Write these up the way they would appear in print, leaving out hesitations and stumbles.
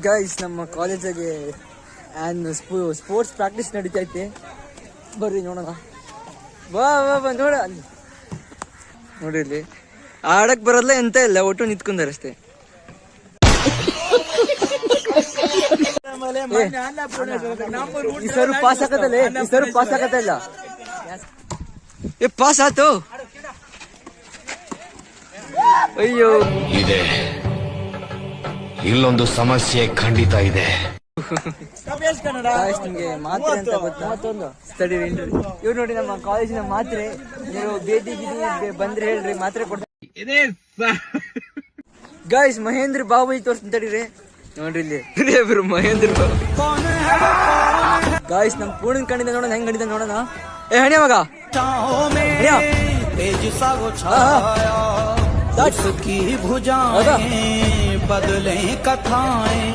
Guys ನಮ್ಮ ಕಾಲೇಜಿಗೆ sports practice ನಡೀತೈತೆ. ಬರ್ರಿ ನೋಡೋಣ. ಬಾ ನೋಡ ನೋಡ್ರಿ, ಇಲ್ಲಿ ಆಡಕ್ ಬರೋದ್ಲ ಎಂತ ಇಲ್ಲ, ಒಟ್ಟು ನಿಂತ್ಕೊಂಡಾರ ಅಷ್ಟೇ. ಈ ಸರ್ ಪಾಸ್ ಆಗತ್ತಲ್ಲ, ಪಾಸ್ ಆತು. ಅಯ್ಯೋ, ಇದೆ ಇಲ್ಲೊಂದು ಸಮಸ್ಯೆ ಖಂಡಿತ ಇದೆ. ನಿಮ್ಗೆ ಮಾತ್ರೆ ಅಂತ ಗೊತ್ತಾ? ತಡೀರಿ, ಇವ್ರು ನೋಡಿ ನಮ್ಮ ಕಾಲೇಜಿನ ಮಾತ್ರೆ. ನೀವು ಬೇದಿ ಬಂದ್ರೆ ಹೇಳ್ರಿ, ಮಾತ್ರೆ ಕೊಡ್ತಾರೆ. ಗೈಸ್ ಮಹೇಂದ್ರ ಬಾಬು ತೋರಿಸ್ತೀನಿ ತಡೀರಿ. ನೋಡ್ರಿ ಇಲ್ಲಿ ಮಹೇಂದ್ರ ಬಾಬು. ಗಾಯ್ಸ್ ನಮ್ ಪೂರ್ಣ ಕಂಡಿದ್ದ ನೋಡೋಣ, ಹೆಂಗ್ ಕಂಡಿದ್ದ ನೋಡೋಣ. ಏ ಹಣಿ ಮಗ, बदले कथाएं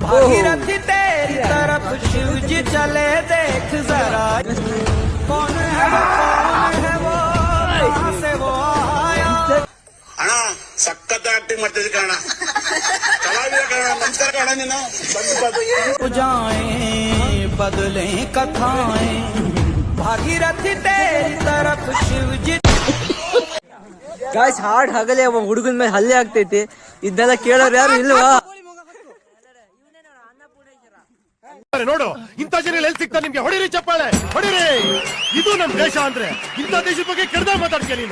भागीरथी तेरी तरफ शिव जी चले देख जरा कौन है वो कहां से वो आया. ಅಣ್ಣ ಸಖತ್ ಆಕ್ಟಿಂಗ್ ಮಾಡ್ತಿದ್ದೆ ಕಣ, ಕಲಾವಿದ ಕಣ. ನಮಸ್ಕಾರ ಕಣ, ನೀನು जाएं बदले कथाएं भागीरथी तेरी तरफ शिव जी. ಗಾಯ್ಸ್ ಹಾಡ್ ಹಗಲೇ ಹುಡುಗನ ಮೇಲೆ ಹಲ್ಲೆ ಆಗ್ತೈತಿ. ಇದನ್ನೆಲ್ಲ ಕೇಳೋರು ಯಾರು ಇಲ್ವಾ? ನೋಡು, ಇಂಥ ಜನ ಎಲ್ಲಿ ಸಿಗ್ತಾ ನಿಮ್ಗೆ? ಹೊಡಿರಿ ಚಪ್ಪಾಳೆ, ಹೊಡಿರಿ. ಇದು ನಮ್ ದೇಶ ಅಂದ್ರೆ ಇಂಥ ದೇಶದ ಬಗ್ಗೆ ಕೆಡ್ದ ಮಾತಾಡ್ತೀಯ ನೀನು.